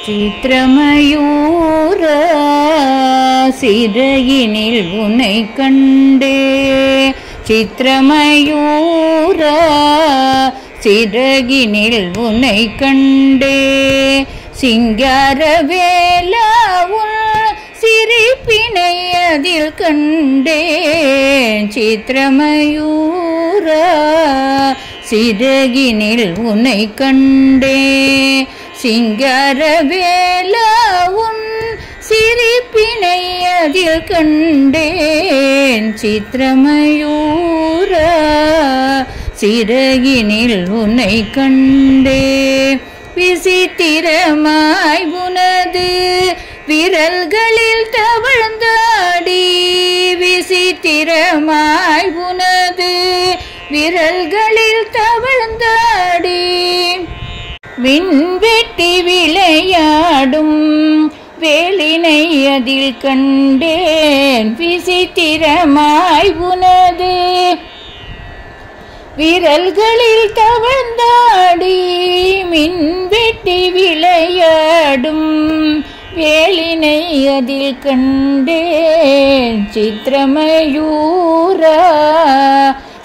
சித்திரமயூர சிறையினில் உன்னை கண்டே, சித்திரமயூர சிறகினில் உன்னை கண்டே, சிங்காரவேலா உன் சிரிப்பினை அதில் கண்டேன். சித்திரமயூர சிறகினில் உன்னை கண்டே, சிங்காரவேலா உன் சிரிப்பினை அதில் கண்டேன். சித்திரமயூர சிறகினில் உன்னை கண்டே, விசித்திரமாய் உனது விரல்களில் தவழ்ந்தாடி, விசித்திரமாய் உனது விரல்களில் தவழ்ந்தாடி, விண்வெட்டி விளையாடும் வேலினை அதில் கண்டேன். விசித்திரமாய் உனது விரல்களில் தவழ்ந்தாடி, மின்வெட்டி விளையாடும் வேலினை அதில் கண்டேன். சித்திரமயூர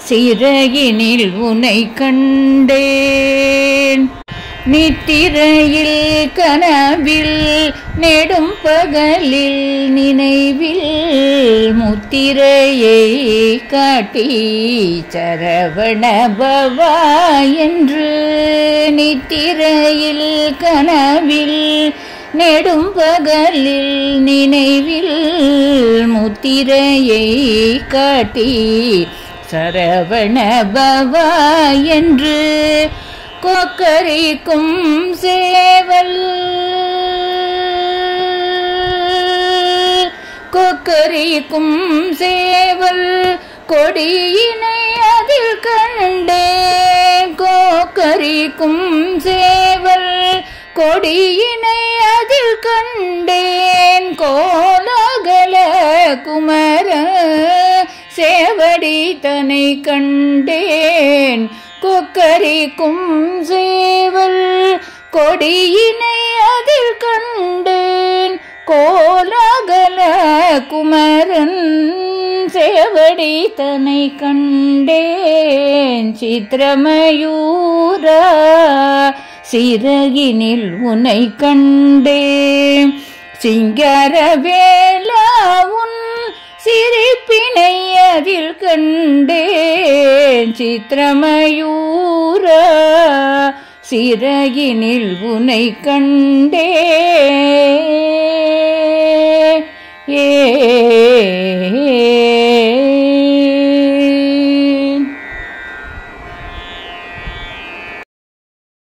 சிறையினில் உன்னை கண்டேன். நித்திரையில் கனவில் நெடும் பகலில் நினைவில் முத்திரையை காட்டி சரவண பவா என்று, நித்திரையில் கனவில் நெடும் பகலில் நினைவில் முத்திரையை காட்டி சரவண பவா என்று கொக்கரிக்கும் சேவல், கொக்கரிக்கும் சேவல் கொடியினை அதில் கண்டேன். கொக்கரிக்கும் சேவல் கொடியினை அதில் கண்டேன். கோலாகல குமர சேவடி தனை கண்டேன். கொக்கரிக்கும் சேவல் கொடியினை அதில் கண்டேன். கோலாகல குமரன் சேவடி தனை கண்டேன். சித்திரமயூர சிறகினில் உன்னை கண்டேன். சிங்காரவேலா உன் சிரிப்பினை அதில் கண்டேன். சித்திரமயூர சிறகினில் உன்னை கண்டேன்.